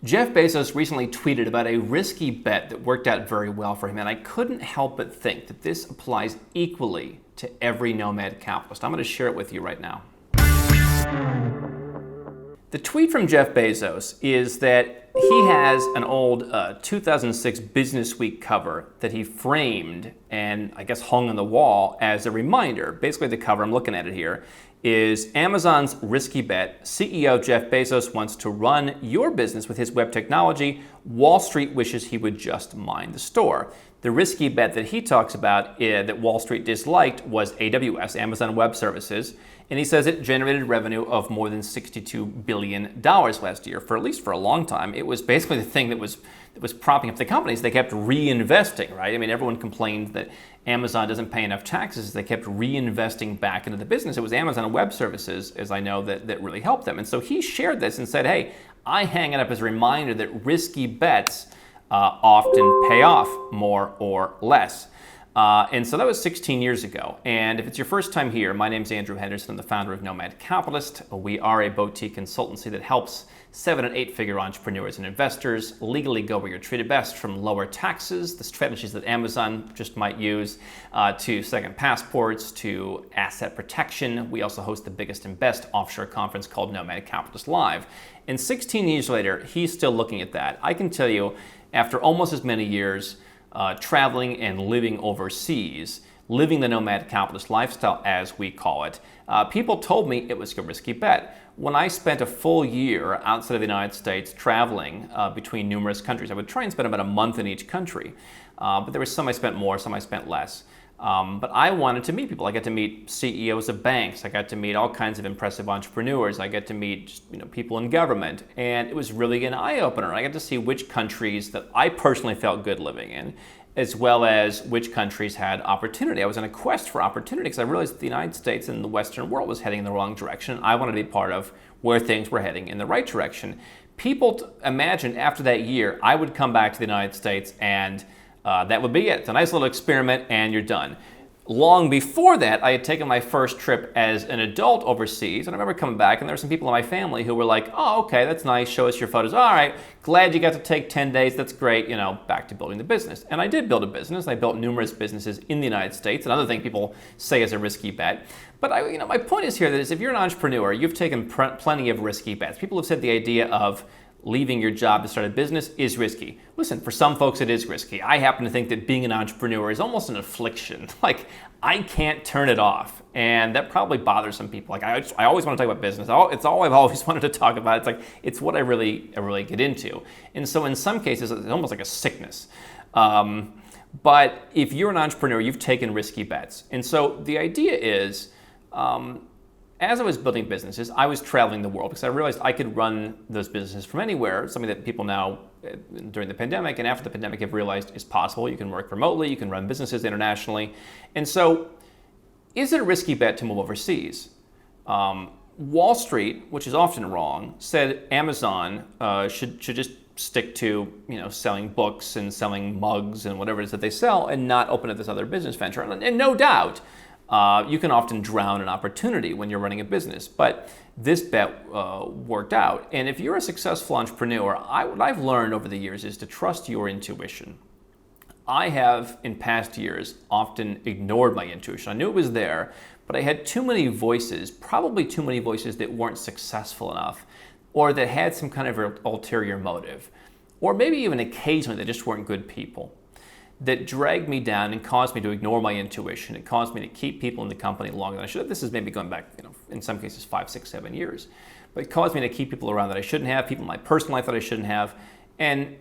Jeff Bezos recently tweeted about a risky bet that worked out very well for him, and I couldn't help but think that this applies equally to every nomad capitalist. I'm going to share it with you right now. The tweet from Jeff Bezos is that he has an old 2006 Business Week cover that he framed and I guess hung on the wall as a reminder. Basically, the cover, I'm looking at it here, is Amazon's risky bet. CEO Jeff Bezos wants to run your business with his web technology. Wall Street wishes he would just mind the store. The risky bet that he talks about that Wall Street disliked was AWS, Amazon Web Services, and he says it generated revenue of more than $62 billion last year. For at least for a long time, it was basically the thing that was propping up the companies. They kept reinvesting, right? I mean, everyone complained that Amazon doesn't pay enough taxes. They kept reinvesting back into the business. It was Amazon Web Services, as I know, that really helped them. And so he shared this and said, hey, I hang it up as a reminder that risky bets often pay off more or less. And so that was 16 years ago. And if it's your first time here, my name's Andrew Henderson. I'm the founder of Nomad Capitalist. We are a boutique consultancy that helps 7- and 8-figure entrepreneurs and investors legally go where you're treated best, from lower taxes, the strategies that Amazon just might use, to second passports, to asset protection. We also host the biggest and best offshore conference called Nomad Capitalist Live. And 16 years later, he's still looking at that. I can tell you, after almost as many years traveling and living overseas, living the nomad capitalist lifestyle, as we call it, people told me it was a risky bet. When I spent a full year outside of the United States traveling between numerous countries, I would try and spend about a month in each country. But there were some I spent more, some I spent less. But I wanted to meet people. I got to meet CEOs of banks. I got to meet all kinds of impressive entrepreneurs. I got to meet just, people in government. And it was really an eye-opener. I got to see which countries that I personally felt good living in, as well as which countries had opportunity. I was on a quest for opportunity because I realized that the United States and the Western world was heading in the wrong direction. I wanted to be part of where things were heading in the right direction. People imagined after that year, I would come back to the United States and that would be it. It's a nice little experiment and you're done. Long before that, I had taken my first trip as an adult overseas, and I remember coming back and there were some people in my family who were like, oh, okay, that's nice, show us your photos. All right, glad you got to take 10 days, that's great, back to building the business. And I did build a business. I built numerous businesses in the United States, another thing people say is a risky bet. But my point is here that if you're an entrepreneur, you've taken plenty of risky bets. People have said the idea of leaving your job to start a business is risky. Listen, for some folks it is risky. I happen to think that being an entrepreneur is almost an affliction. Like, I can't turn it off. And that probably bothers some people. Like, I always want to talk about business. It's all I've always wanted to talk about. It's what I really get into. And so in some cases, it's almost like a sickness. But if you're an entrepreneur, you've taken risky bets. And so the idea is, as I was building businesses, I was traveling the world because I realized I could run those businesses from anywhere, something that people now, during the pandemic and after the pandemic, have realized is possible. You can work remotely, you can run businesses internationally. And so, is it a risky bet to move overseas? Wall Street, which is often wrong, said Amazon should just stick to selling books and selling mugs and whatever it is that they sell and not open up this other business venture. And no doubt, you can often drown an opportunity when you're running a business, but this bet worked out. And if you're a successful entrepreneur, what I've learned over the years is to trust your intuition. I have, in past years, often ignored my intuition. I knew it was there, but I had too many voices, probably too many voices that weren't successful enough, or that had some kind of ulterior motive, or maybe even occasionally they just weren't good people, that dragged me down and caused me to ignore my intuition. It caused me to keep people in the company longer than I should have. This is maybe going back, in some cases 5, 6, 7 years. But it caused me to keep people around that I shouldn't have, people in my personal life that I shouldn't have. And,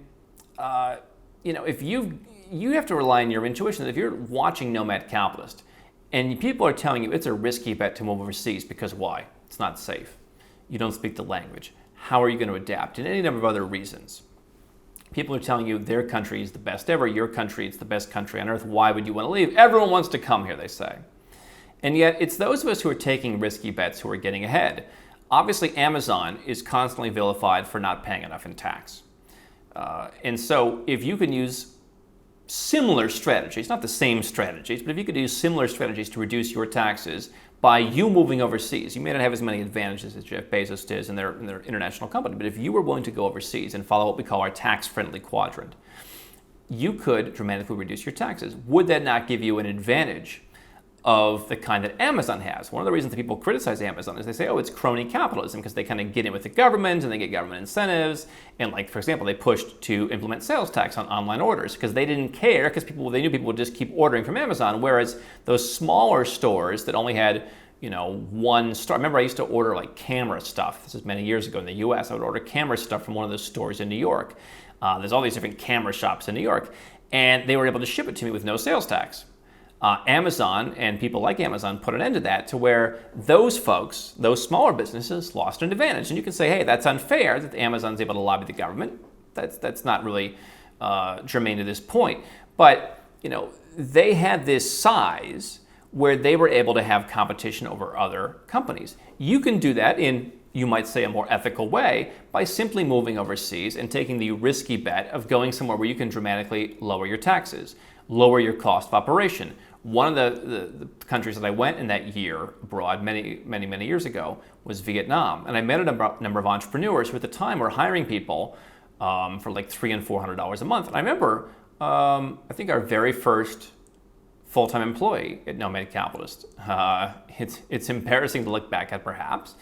if you have to rely on your intuition. If you're watching Nomad Capitalist and people are telling you it's a risky bet to move overseas because why? It's not safe. You don't speak the language. How are you going to adapt? And any number of other reasons. People are telling you their country is the best ever, your country is the best country on earth, why would you want to leave? Everyone wants to come here, they say. And yet, it's those of us who are taking risky bets who are getting ahead. Obviously, Amazon is constantly vilified for not paying enough in tax. And so, if you can use similar strategies, not the same strategies, but if you could use similar strategies to reduce your taxes by you moving overseas. You may not have as many advantages as Jeff Bezos does in their international company, but if you were willing to go overseas and follow what we call our tax-friendly quadrant, you could dramatically reduce your taxes. Would that not give you an advantage of the kind that Amazon has? One of the reasons that people criticize Amazon is they say, oh, it's crony capitalism, because they kind of get in with the government and they get government incentives. And like, for example, they pushed to implement sales tax on online orders because they didn't care, because they knew people would just keep ordering from Amazon. Whereas those smaller stores that only had, one store. Remember, I used to order like camera stuff. This is many years ago in the US. I would order camera stuff from one of those stores in New York. There's all these different camera shops in New York, and they were able to ship it to me with no sales tax. Amazon and people like Amazon put an end to that, to where those folks, those smaller businesses, lost an advantage. And you can say, hey, that's unfair that Amazon's able to lobby the government. That's not really germane to this point. But they had this size where they were able to have competition over other companies. You can do that in, you might say, a more ethical way by simply moving overseas and taking the risky bet of going somewhere where you can dramatically lower your taxes, lower your cost of operation. One of the countries that I went in that year abroad many years ago was Vietnam. And I met a number of entrepreneurs who at the time were hiring people for like $300 and $400 a month. And I remember, I think our very first full-time employee at Nomad Capitalist, it's embarrassing to look back at perhaps,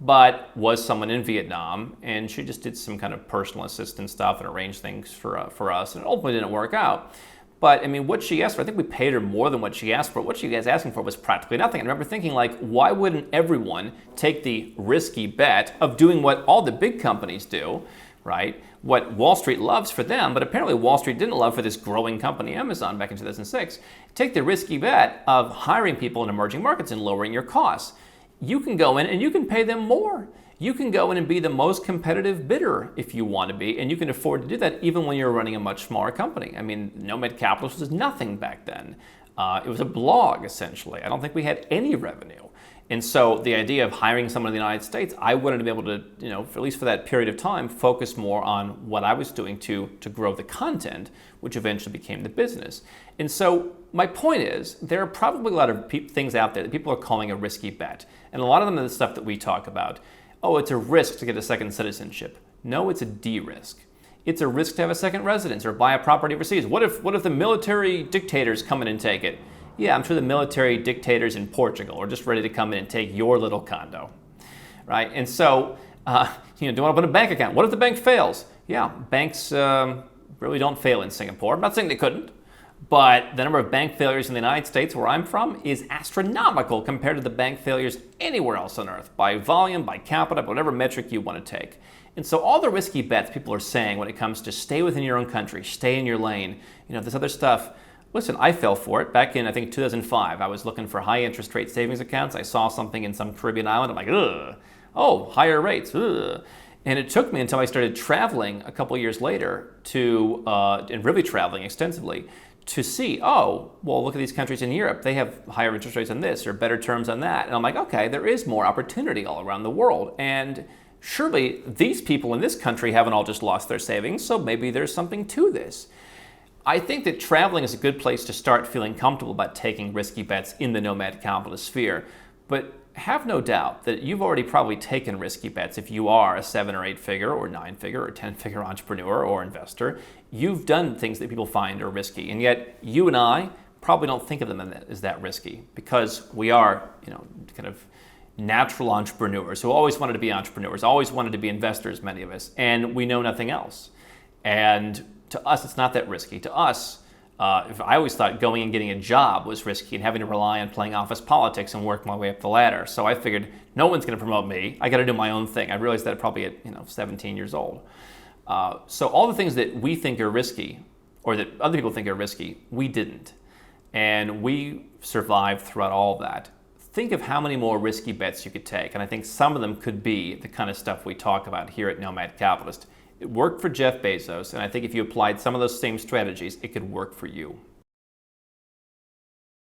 but was someone in Vietnam, and she just did some kind of personal assistant stuff and arranged things for us, and it ultimately didn't work out. But I mean, what she asked for, I think we paid her more than what she asked for. What she was asking for was practically nothing. I remember thinking, like, why wouldn't everyone take the risky bet of doing what all the big companies do, right? What Wall Street loves for them, but apparently Wall Street didn't love for this growing company, Amazon, back in 2006. Take the risky bet of hiring people in emerging markets and lowering your costs. You can go in and you can pay them more. You can go in and be the most competitive bidder if you want to be, and you can afford to do that even when you're running a much smaller company. I mean, Nomad Capitalist was nothing back then. It was a blog, essentially. I don't think we had any revenue. And so the idea of hiring someone in the United States, I wanted to be able to, at least for that period of time, focus more on what I was doing to grow the content, which eventually became the business. And so my point is, there are probably a lot of things out there that people are calling a risky bet. And a lot of them are the stuff that we talk about. Oh, it's a risk to get a second citizenship. No, it's a de-risk. It's a risk to have a second residence or buy a property overseas. What if the military dictators come in and take it? Yeah, I'm sure the military dictators in Portugal are just ready to come in and take your little condo, right? And so, do you want to open a bank account? What if the bank fails? Yeah, banks really don't fail in Singapore. I'm not saying they couldn't, but the number of bank failures in the United States, where I'm from, is astronomical compared to the bank failures anywhere else on earth, by volume, by capita, by whatever metric you want to take. And so all the risky bets people are saying when it comes to stay within your own country, stay in your lane, this other stuff, listen, I fell for it. Back in, I think, 2005, I was looking for high interest rate savings accounts. I saw something in some Caribbean island. I'm like, ugh, oh, higher rates, ugh. And it took me until I started traveling a couple years later and really traveling extensively, to see, oh, well, look at these countries in Europe. They have higher interest rates on this or better terms on that. And I'm like, okay, there is more opportunity all around the world. And surely these people in this country haven't all just lost their savings, so maybe there's something to this. I think that traveling is a good place to start feeling comfortable about taking risky bets in the nomad capitalist sphere. But have no doubt that you've already probably taken risky bets if you are a 7 or 8 figure or 9 figure or 10 figure entrepreneur or investor. You've done things that people find are risky, and yet you and I probably don't think of them as that risky, because we are, kind of natural entrepreneurs who always wanted to be entrepreneurs, always wanted to be investors, many of us, and we know nothing else. And to us, it's not that risky. To us, if I always thought going and getting a job was risky and having to rely on playing office politics and work my way up the ladder. So I figured no one's going to promote me. I got to do my own thing. I realized that probably at 17 years old. So all the things that we think are risky, or that other people think are risky, we didn't. And we survived throughout all of that. Think of how many more risky bets you could take. And I think some of them could be the kind of stuff we talk about here at Nomad Capitalist. It worked for Jeff Bezos, and I think if you applied some of those same strategies, it could work for you.